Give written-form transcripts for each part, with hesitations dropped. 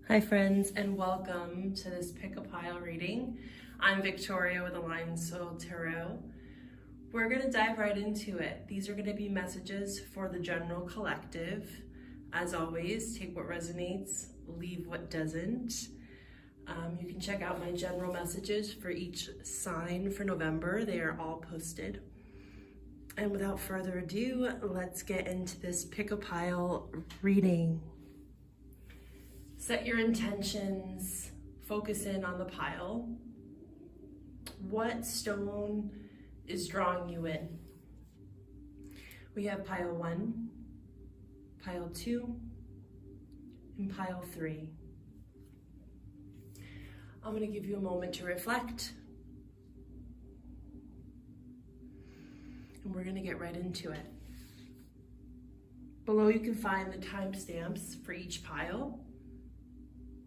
Hi friends, and welcome to this pick a pile reading. I'm Victoria with Aligned Soul Tarot. We're going to dive right into it. These are going to be messages for the general collective. As always, take what resonates, leave what doesn't. You can check out my general messages for each sign for November. They are all posted. And without further ado, let's get into this pick a pile reading. Set your intentions, focus in on the pile. What stone is drawing you in? We have pile 1, pile 2, and pile 3. I'm going to give you a moment to reflect. And we're going to get right into it. Below you can find the timestamps for each pile,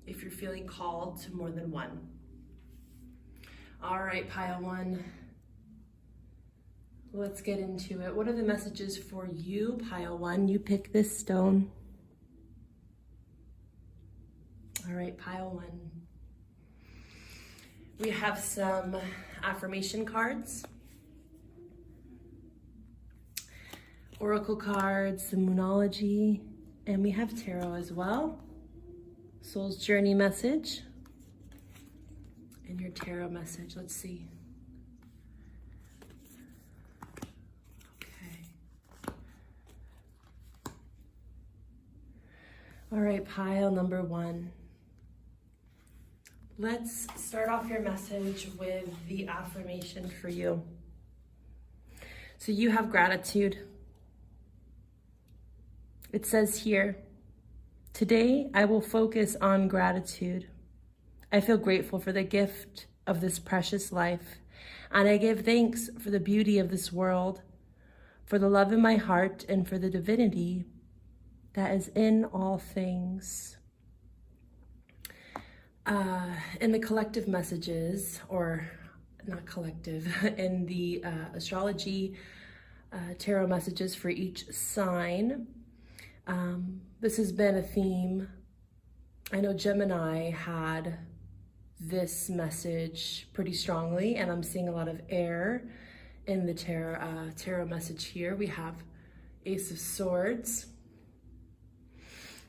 if you're feeling called to more than one. All right, pile 1. Let's get into it. What are the messages for you, pile 1? You pick this stone. All right, pile 1. We have some affirmation cards, oracle cards, the Moonology, and we have tarot as well. Soul's journey message and your tarot message. Let's see. Okay. All right, pile number 1. Let's start off your message with the affirmation for you. So you have gratitude. It says here, today, I will focus on gratitude. I feel grateful for the gift of this precious life, and I give thanks for the beauty of this world, for the love in my heart, and for the divinity that is in all things. In the collective messages, or not collective, in the astrology tarot messages for each sign, this has been a theme. I know Gemini had this message pretty strongly, and I'm seeing a lot of air in the tarot message here. We have Ace of Swords,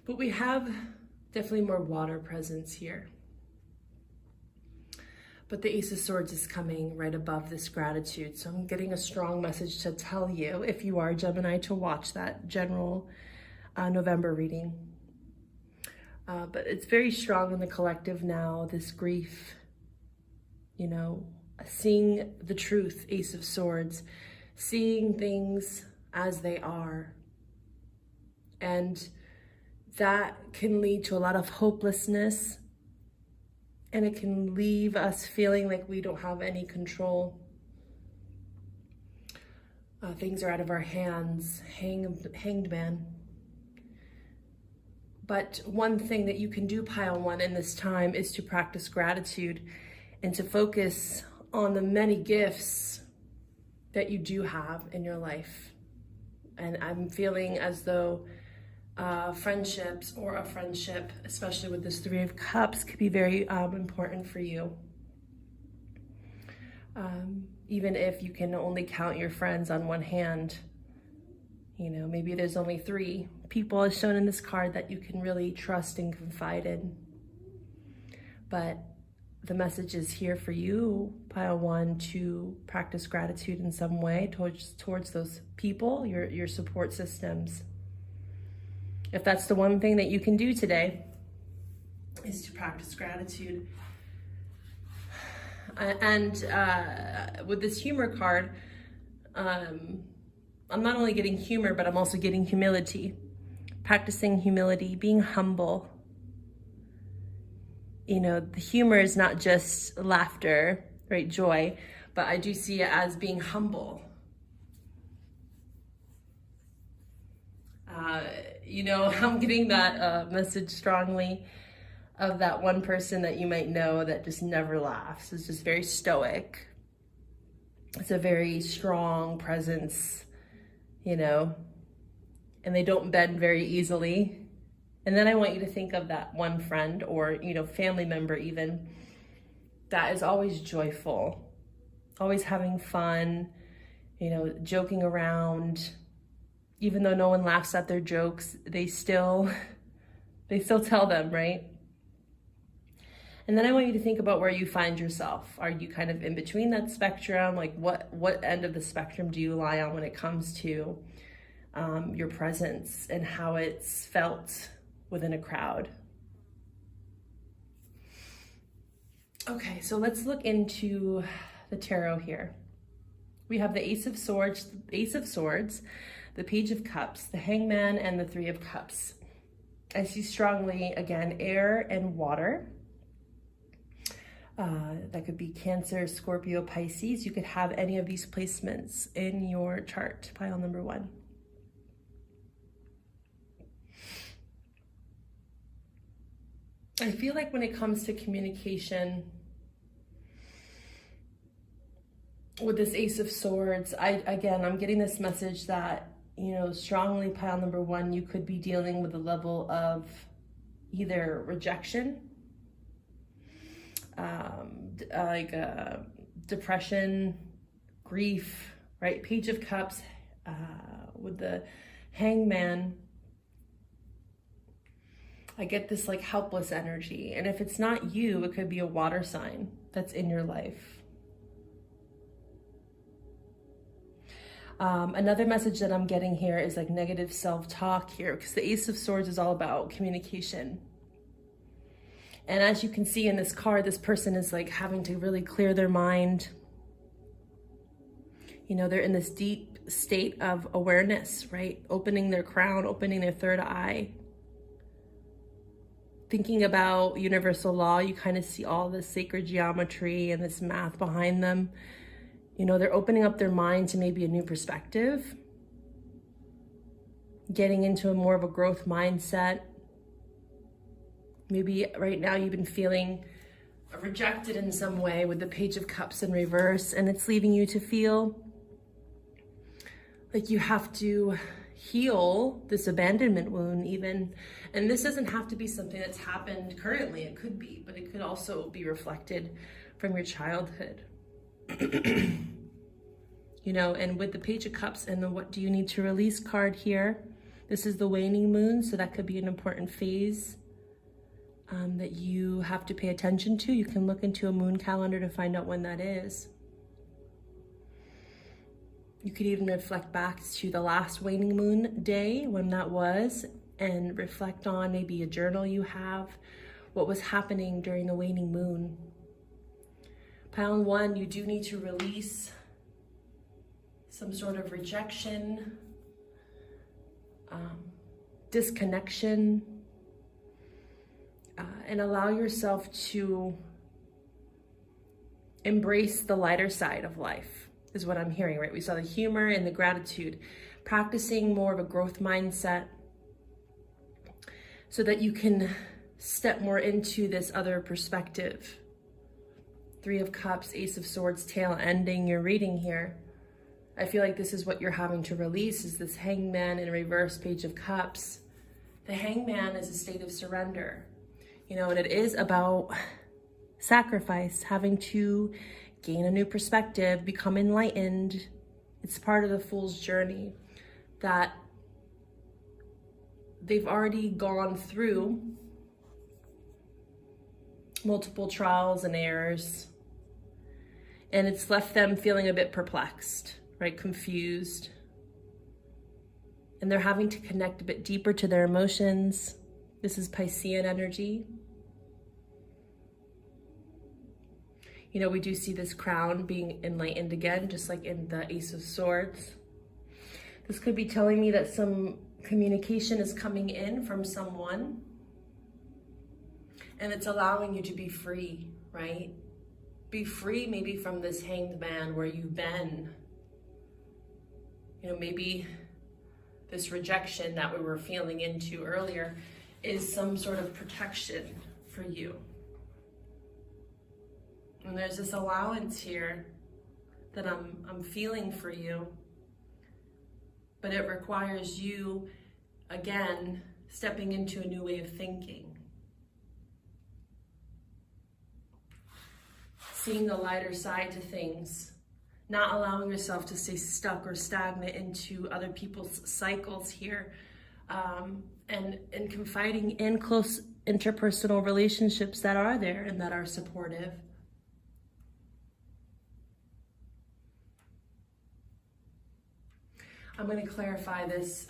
but we have definitely more water presence here. But the Ace of Swords is coming right above this gratitude. So I'm getting a strong message to tell you, if you are Gemini, to watch that general November reading. But it's very strong in the collective now, this grief, seeing the truth, Ace of Swords, seeing things as they are. And that can lead to a lot of hopelessness, and it can leave us feeling like we don't have any control. Things are out of our hands, hanged man. But one thing that you can do, pile 1, in this time is to practice gratitude and to focus on the many gifts that you do have in your life. And I'm feeling as though friendships, or a friendship, especially with this 3 of Cups, could be very important for you. Even if you can only count your friends on one hand, maybe there's only 3 people as shown in this card that you can really trust and confide in. But the message is here for you, pile 1, to practice gratitude in some way towards those people, your support systems. If that's the one thing that you can do today, is to practice gratitude. And with this humor card, I'm not only getting humor, but I'm also getting humility. Practicing humility, being humble. The humor is not just laughter, right, joy, but I do see it as being humble. I'm getting that message strongly of that one person that you might know that just never laughs. It's just very stoic. It's a very strong presence, and they don't bend very easily. And then I want you to think of that one friend or, family member even, that is always joyful, always having fun, joking around. Even though no one laughs at their jokes, they still tell them, right? And then I want you to think about where you find yourself. Are you kind of in between that spectrum? Like what end of the spectrum do you lie on when it comes to your presence and how it's felt within a crowd? Okay, so let's look into the tarot here. We have the Ace of Swords, the Page of Cups, the Hangman, and the Three of Cups. I see strongly, again, air and water. That could be Cancer, Scorpio, Pisces. You could have any of these placements in your chart, pile number 1. I feel like when it comes to communication with this Ace of Swords, I'm getting this message that, strongly, pile number 1, you could be dealing with a level of either rejection, depression, grief, right? Page of Cups with the Hangman. I get this like helpless energy. And if it's not you, it could be a water sign that's in your life. Another message that I'm getting here is like negative self-talk here, because the Ace of Swords is all about communication. And as you can see in this card, this person is like having to really clear their mind. They're in this deep state of awareness, right? Opening their crown, opening their third eye. Thinking about universal law, you kind of see all this sacred geometry and this math behind them. They're opening up their mind to maybe a new perspective, getting into a more of a growth mindset. Maybe right now you've been feeling rejected in some way with the Page of Cups in reverse, and it's leaving you to feel like you have to heal this abandonment wound even. And this doesn't have to be something that's happened currently. It could be, but it could also be reflected from your childhood. And with the Page of Cups and the what do you need to release card here, this is the waning moon, so that could be an important phase that you have to pay attention to. You can look into a moon calendar to find out when that is. You could even reflect back to the last waning moon day, when that was, and reflect on maybe a journal you have, what was happening during the waning moon. Pile 1, you do need to release some sort of rejection, disconnection, and allow yourself to embrace the lighter side of life, is what I'm hearing, right? We saw the humor and the gratitude, practicing more of a growth mindset so that you can step more into this other perspective. Three of Cups, Ace of Swords, tail ending your reading here. I feel like this is what you're having to release, is this Hangman in reverse, Page of Cups. The Hangman is a state of surrender, and it is about sacrifice, having to gain a new perspective, become enlightened. It's part of the Fool's journey that they've already gone through multiple trials and errors, and it's left them feeling a bit perplexed, right? Confused. And they're having to connect a bit deeper to their emotions. This is Piscean energy. We do see this crown being enlightened again, just like in the Ace of Swords. This could be telling me that some communication is coming in from someone, and it's allowing you to be free, right? Be free maybe from this hanged man where you've been. Maybe this rejection that we were feeling into earlier is some sort of protection for you. And there's this allowance here that I'm feeling for you, but it requires you, again, stepping into a new way of thinking, seeing the lighter side to things, not allowing yourself to stay stuck or stagnant into other people's cycles here, and confiding in close interpersonal relationships that are there and that are supportive. I'm going to clarify this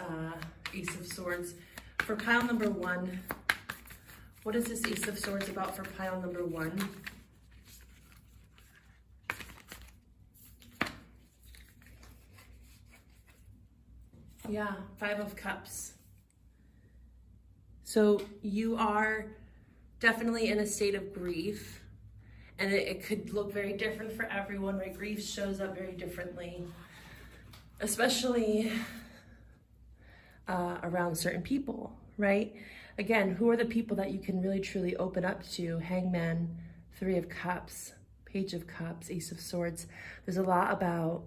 Ace of Swords. For pile number 1, what is this Ace of Swords about for pile number 1? Yeah, 5 of Cups. So you are definitely in a state of grief, and it could look very different for everyone, right? Grief shows up very differently, especially around certain people, right? Again, who are the people that you can really truly open up to? Hangman, 3 of Cups, Page of Cups, Ace of Swords. There's a lot about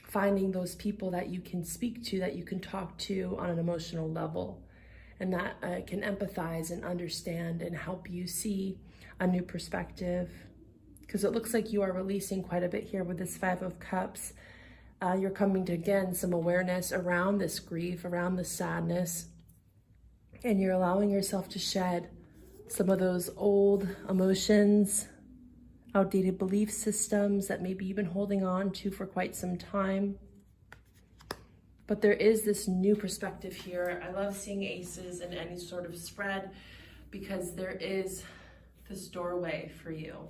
finding those people that you can speak to, that you can talk to on an emotional level, and that can empathize and understand and help you see a new perspective. Because it looks like you are releasing quite a bit here with this 5 of Cups. You're coming to, again, some awareness around this grief, around the sadness, and you're allowing yourself to shed some of those old emotions, outdated belief systems that maybe you've been holding on to for quite some time. But there is this new perspective here. I love seeing aces in any sort of spread because there is this doorway for you.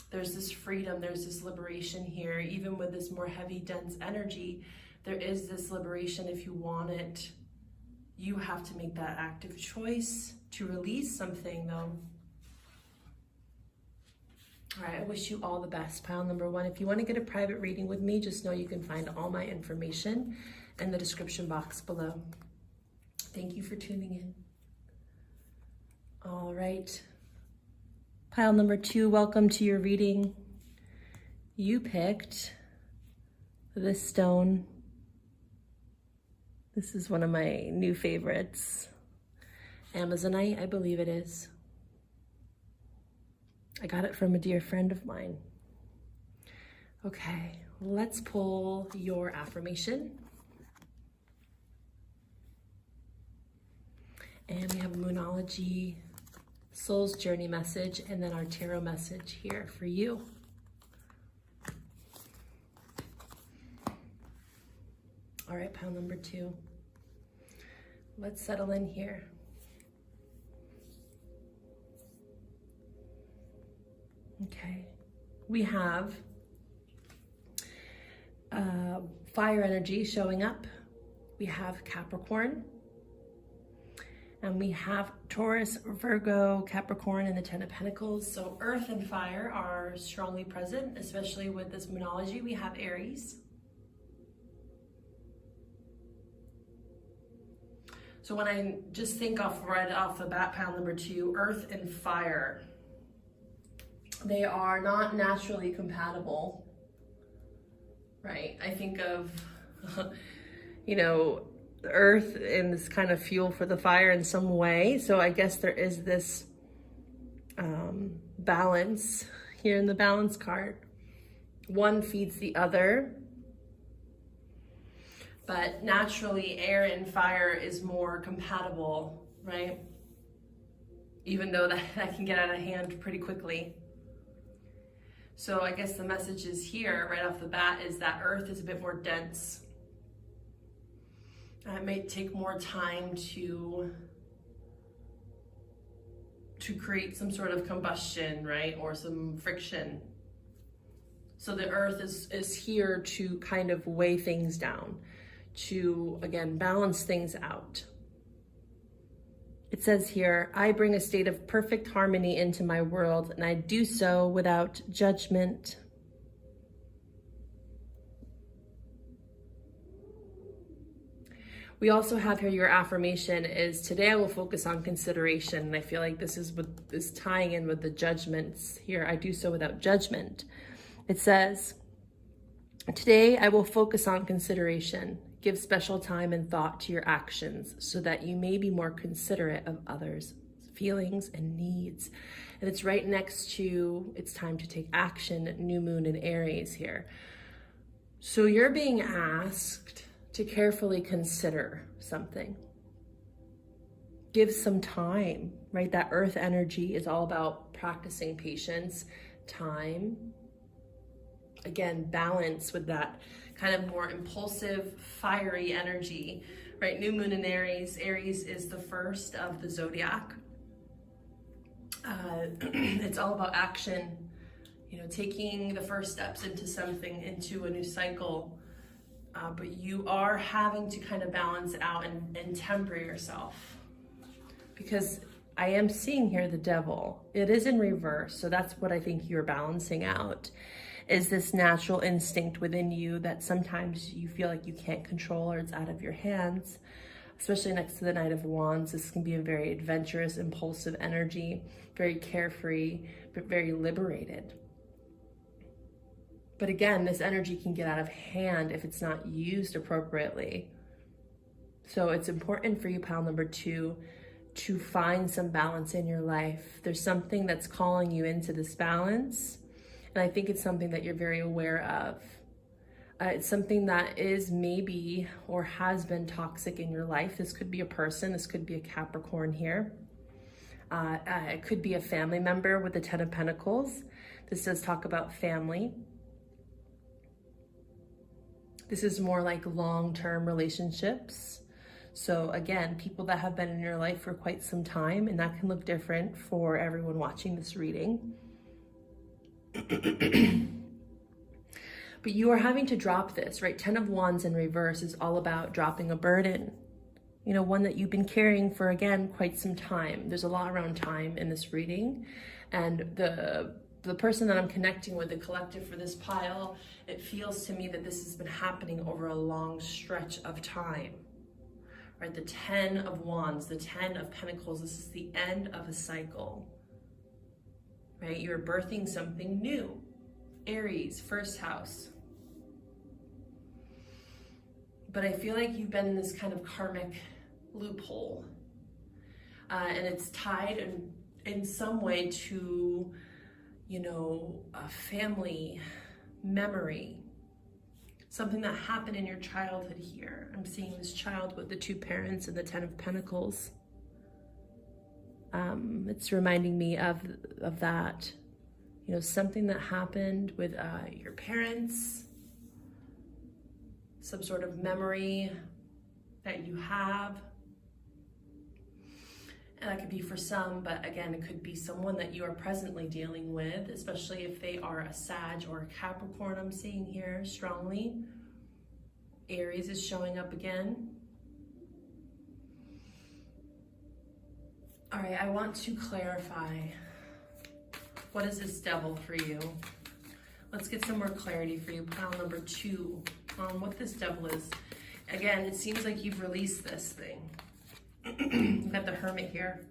There's this freedom, there's this liberation here. Even with this more heavy, dense energy, there is this liberation if you want it. You have to make that active choice to release something, though. All right, I wish you all the best, pile number 1. If you want to get a private reading with me, just know you can find all my information in the description box below. Thank you for tuning in. All right, pile number 2, welcome to your reading. You picked this stone. This is one of my new favorites. Amazonite, I believe it is. I got it from a dear friend of mine. Okay, let's pull your affirmation. And we have a Moonology Soul's Journey message, and then our tarot message here for you. All right, pile number 2. Let's settle in here. Okay, we have fire energy showing up. We have Capricorn, and we have Taurus, Virgo, Capricorn, and the 10 of Pentacles. So earth and fire are strongly present, especially with this Moonology. We have Aries. So when I just think right off the bat, pile number 2, earth and fire, they are not naturally compatible, right? I think of, you know, the earth and this kind of fuel for the fire in some way. So I guess there is this balance here in the balance card. One feeds the other, but naturally air and fire is more compatible, right? Even though that can get out of hand pretty quickly. So I guess the message is here right off the bat is that earth is a bit more dense. It may take more time to create some sort of combustion, right? Or some friction. So the earth is here to kind of weigh things down, to, again, balance things out. It says here, I bring a state of perfect harmony into my world, and I do so without judgment. We also have here your affirmation is, today I will focus on consideration. And I feel like this is what is tying in with the judgments here. I do so without judgment. It says, today I will focus on consideration. Give special time and thought to your actions so that you may be more considerate of others' feelings and needs. And it's right next to, it's time to take action, new moon in Aries here. So you're being asked to carefully consider something. Give some time, right? That earth energy is all about practicing patience, time. Again, balance with that kind of more impulsive, fiery energy, right? New moon in Aries. Aries is the first of the zodiac. It's all about action, you know, taking the first steps into something, into a new cycle. But you are having to kind of balance it out and temper yourself. Because I am seeing here the devil. It is in reverse. So that's what I think you're balancing out, is this natural instinct within you that sometimes you feel like you can't control or it's out of your hands, especially next to the Knight of Wands. This can be a very adventurous, impulsive energy, very carefree, but very liberated. But again, this energy can get out of hand if it's not used appropriately. So it's important for you, pile number 2, to find some balance in your life. There's something that's calling you into this balance. And I think it's something that you're very aware of. It's something that is maybe or has been toxic in your life. This could be a person. This could be a Capricorn here. It could be a family member with the 10 of Pentacles. This does talk about family. This is more like long-term relationships. So again, people that have been in your life for quite some time, and that can look different for everyone watching this reading. But you are having to drop this, right? 10 of Wands in reverse is all about dropping a burden. You know, one that you've been carrying for, again, quite some time. There's a lot around time in this reading. And the person that I'm connecting with, the collective for this pile, it feels to me that this has been happening over a long stretch of time. Right? The 10 of Wands, the 10 of Pentacles, this is the end of a cycle. Right? You're birthing something new. Aries, first house. But I feel like you've been in this kind of karmic loophole. And it's tied in some way to, you know, a family memory. Something that happened in your childhood here. I'm seeing this child with the 2 parents and the 10 of Pentacles. It's reminding me of that. You know, something that happened with your parents, some sort of memory that you have. And that could be for some, but again, it could be someone that you are presently dealing with, especially if they are a Sag or a Capricorn, I'm seeing here strongly. Aries is showing up again. All right, I want to clarify. What is this devil for you? Let's get some more clarity for you. Pile number 2 on what this devil is. Again, it seems like you've released this thing. You've got the Hermit here.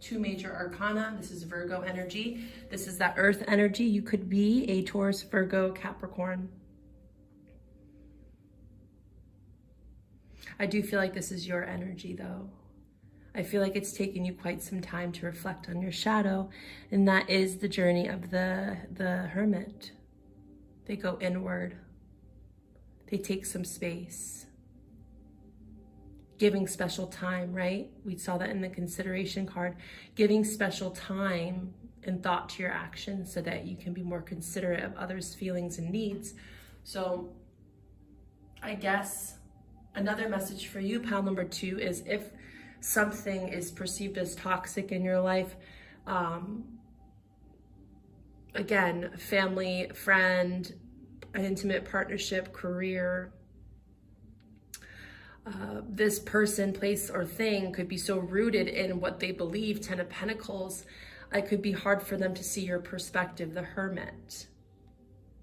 2 major arcana. This is Virgo energy. This is that earth energy. You could be a Taurus, Virgo, Capricorn. I do feel like this is your energy though. I feel like it's taken you quite some time to reflect on your shadow, and that is the journey of the Hermit. They go inward. They take some space. Giving special time, right? We saw that in the consideration card. Giving special time and thought to your actions so that you can be more considerate of others' feelings and needs. So I guess another message for you, pile number 2, is if something is perceived as toxic in your life, again, family, friend, an intimate partnership, career, this person, place, or thing could be so rooted in what they believe, 10 of Pentacles, it could be hard for them to see your perspective, the Hermit.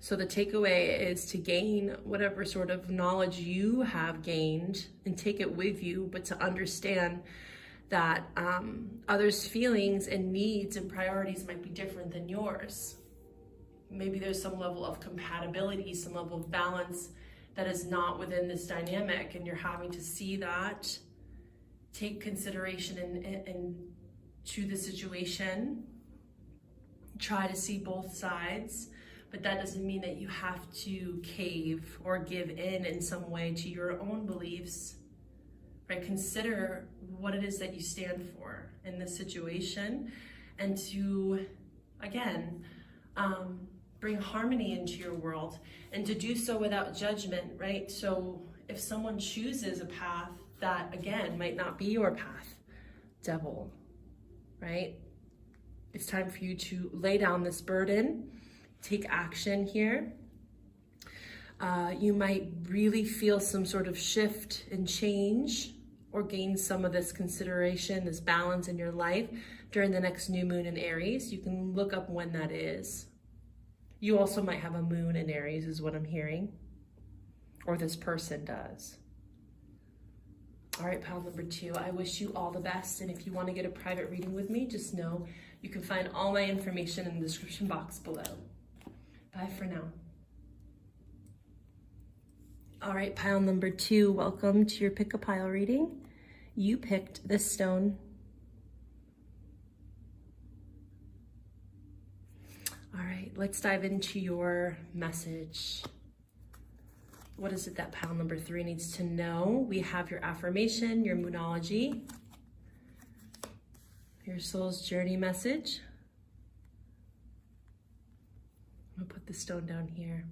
So the takeaway is to gain whatever sort of knowledge you have gained and take it with you, but to understand that others' feelings and needs and priorities might be different than yours. Maybe there's some level of compatibility, some level of balance that is not within this dynamic, and you're having to see that, take consideration and to the situation, try to see both sides, but that doesn't mean that you have to cave or give in some way to your own beliefs, right? Consider what it is that you stand for in this situation, and to, again, bring harmony into your world, and to do so without judgment, right? So if someone chooses a path that, again, might not be your path, devil, right? It's time for you to lay down this burden, take action here. You might really feel some sort of shift and change, or gain some of this consideration, this balance in your life during the next new moon in Aries. You can look up when that is. You also might have a moon in Aries, is what I'm hearing, or this person does. All right, pile number 2, I wish you all the best. And if you want to get a private reading with me, just know you can find all my information in the description box below. Bye for now. All right, pile number 2, welcome to your pick a pile reading. You picked this stone. All right, let's dive into your message. What is it that pile number 3 needs to know? We have your affirmation, your moonology, your soul's journey message. I'm gonna put the stone down here.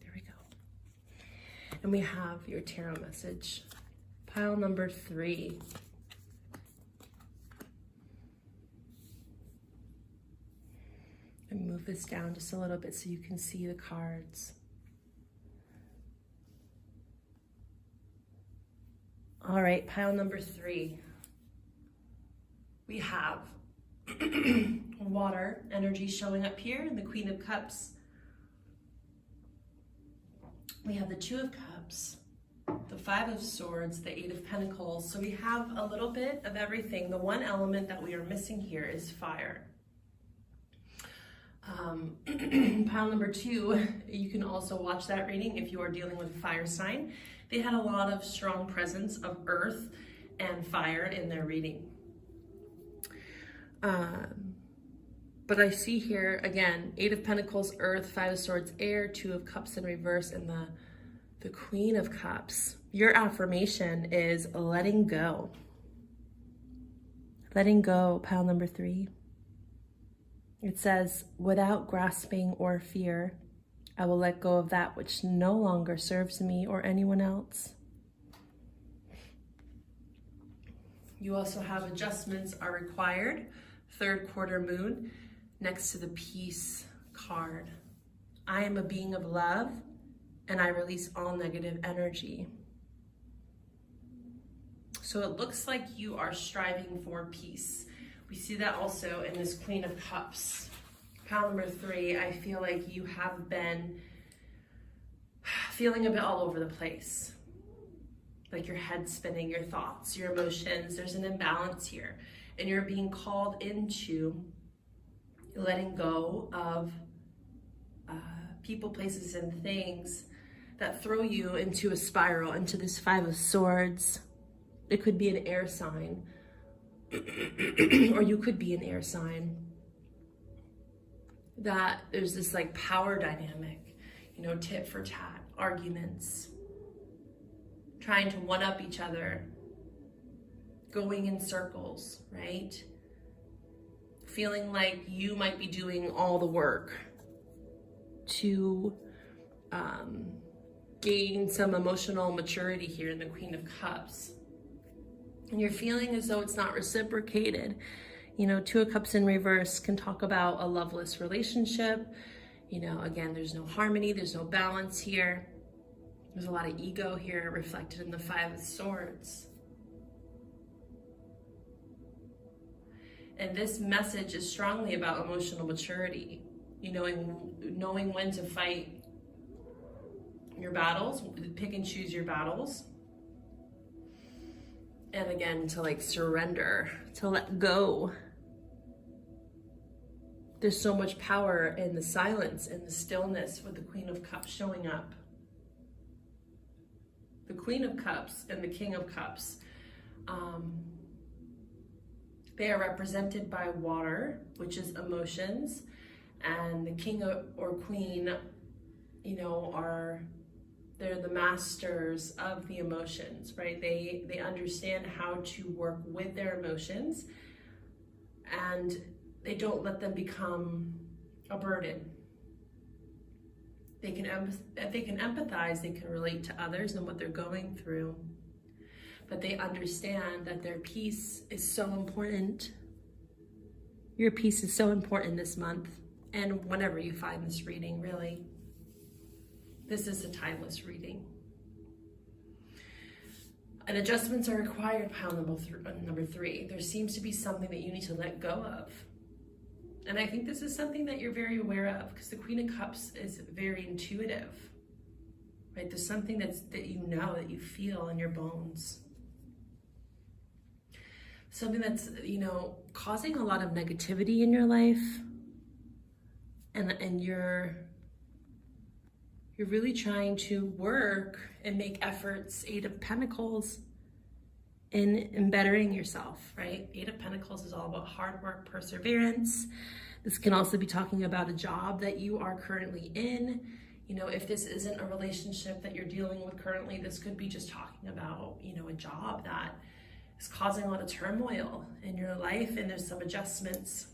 There we go. And we have your tarot message. Pile number 3. And move this down just a little bit so you can see the cards. All right, pile number 3. We have water energy showing up here, and the Queen of Cups. We have the 2 of Cups, the 5 of Swords, the 8 of Pentacles. So we have a little bit of everything. The one element that we are missing here is fire. Pile number 2, you can also watch that reading if you are dealing with a fire sign. They had a lot of strong presence of earth and fire in their reading. But I see here, again, 8 of Pentacles, earth, 5 of Swords, air, 2 of Cups in reverse, and the Queen of Cups. Your affirmation is letting go. Letting go, pile number 3. It says, without grasping or fear, I will let go of that which no longer serves me or anyone else. You also have adjustments are required. 3rd quarter moon next to the peace card. I am a being of love, and I release all negative energy. So it looks like you are striving for peace. We see that also in this Queen of Cups. Pile number 3, I feel like you have been feeling a bit all over the place. Like your head spinning, your thoughts, your emotions. There's an imbalance here. And you're being called into letting go of people, places, and things that throw you into a spiral, into this 5 of Swords. It could be an air sign. Or you could be an air sign, that there's this like power dynamic, you know, tit for tat, arguments, trying to one up each other, going in circles, right? Feeling like you might be doing all the work to gain some emotional maturity here in the Queen of Cups. And you're feeling as though it's not reciprocated. You know, 2 of Cups in reverse can talk about a loveless relationship. You know, again, there's no harmony, there's no balance here. There's a lot of ego here reflected in the 5 of Swords. And this message is strongly about emotional maturity. You knowing when to fight your battles, pick and choose your battles. And again, to like surrender, to let go. There's so much power in the silence and the stillness with the Queen of Cups showing up. The Queen of Cups and the King of Cups, they are represented by water, which is emotions, and the King or Queen, you know, they're the masters of the emotions, right? They understand how to work with their emotions, and they don't let them become a burden. If they can empathize, they can relate to others and what they're going through. But they understand that their peace is so important. Your peace is so important this month, and whenever you find this reading, really. This is a timeless reading. And adjustments are required, pile number 3. There seems to be something that you need to let go of. And I think this is something that you're very aware of, because the Queen of Cups is very intuitive, right? There's something that you know, that you feel in your bones. Something that's, you know, causing a lot of negativity in your life. And you're really trying to work and make efforts, 8 of Pentacles, in bettering yourself, right? 8 of Pentacles is all about hard work, perseverance. This can also be talking about a job that you are currently in. You know, if this isn't a relationship that you're dealing with currently, this could be just talking about, you know, a job that is causing a lot of turmoil in your life, and there's some adjustments.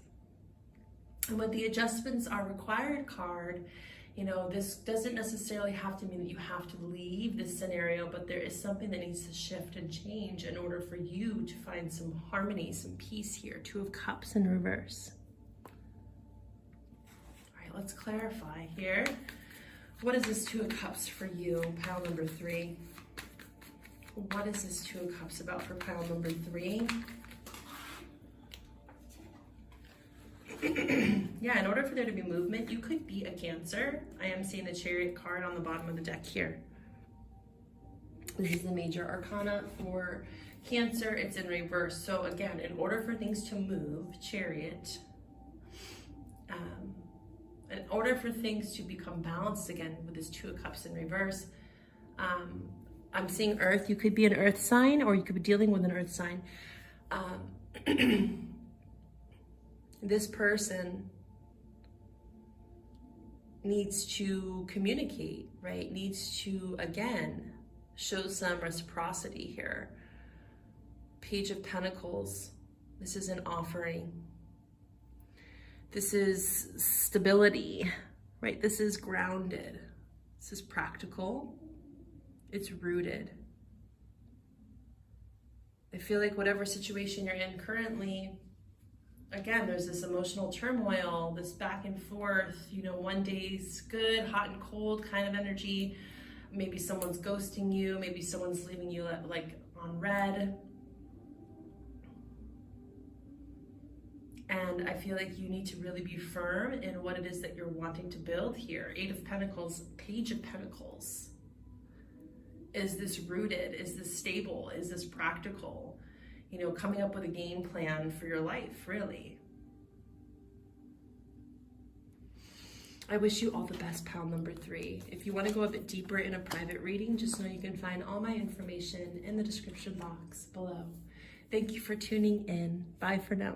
And with the adjustments are required card, you know, this doesn't necessarily have to mean that you have to leave this scenario, but there is something that needs to shift and change in order for you to find some harmony, some peace here. 2 of Cups in reverse. All right, let's clarify here. What is this 2 of Cups for you, pile number 3? What is this 2 of Cups about for pile number 3? Yeah, in order for there to be movement, you could be a Cancer. I am seeing the Chariot card on the bottom of the deck here. This is the major arcana for Cancer. It's in reverse. So again, in order for things to move, Chariot, in order for things to become balanced again with this 2 of Cups in reverse, I'm seeing Earth. You could be an Earth sign, or you could be dealing with an Earth sign. This person needs to communicate, right? Needs to, again, show some reciprocity here. Page of Pentacles. This is an offering. This is stability, right? This is grounded. This is practical. It's rooted. I feel like whatever situation you're in currently, again, there's this emotional turmoil, this back and forth, you know, one day's good, hot and cold kind of energy. Maybe someone's ghosting you, maybe someone's leaving you like on red. And I feel like you need to really be firm in what it is that you're wanting to build here. 8 of Pentacles, Page of Pentacles. Is this rooted? Is this stable? Is this practical? You know, coming up with a game plan for your life, really. I wish you all the best, pile number 3. If you want to go a bit deeper in a private reading, just know you can find all my information in the description box below. Thank you for tuning in. Bye for now.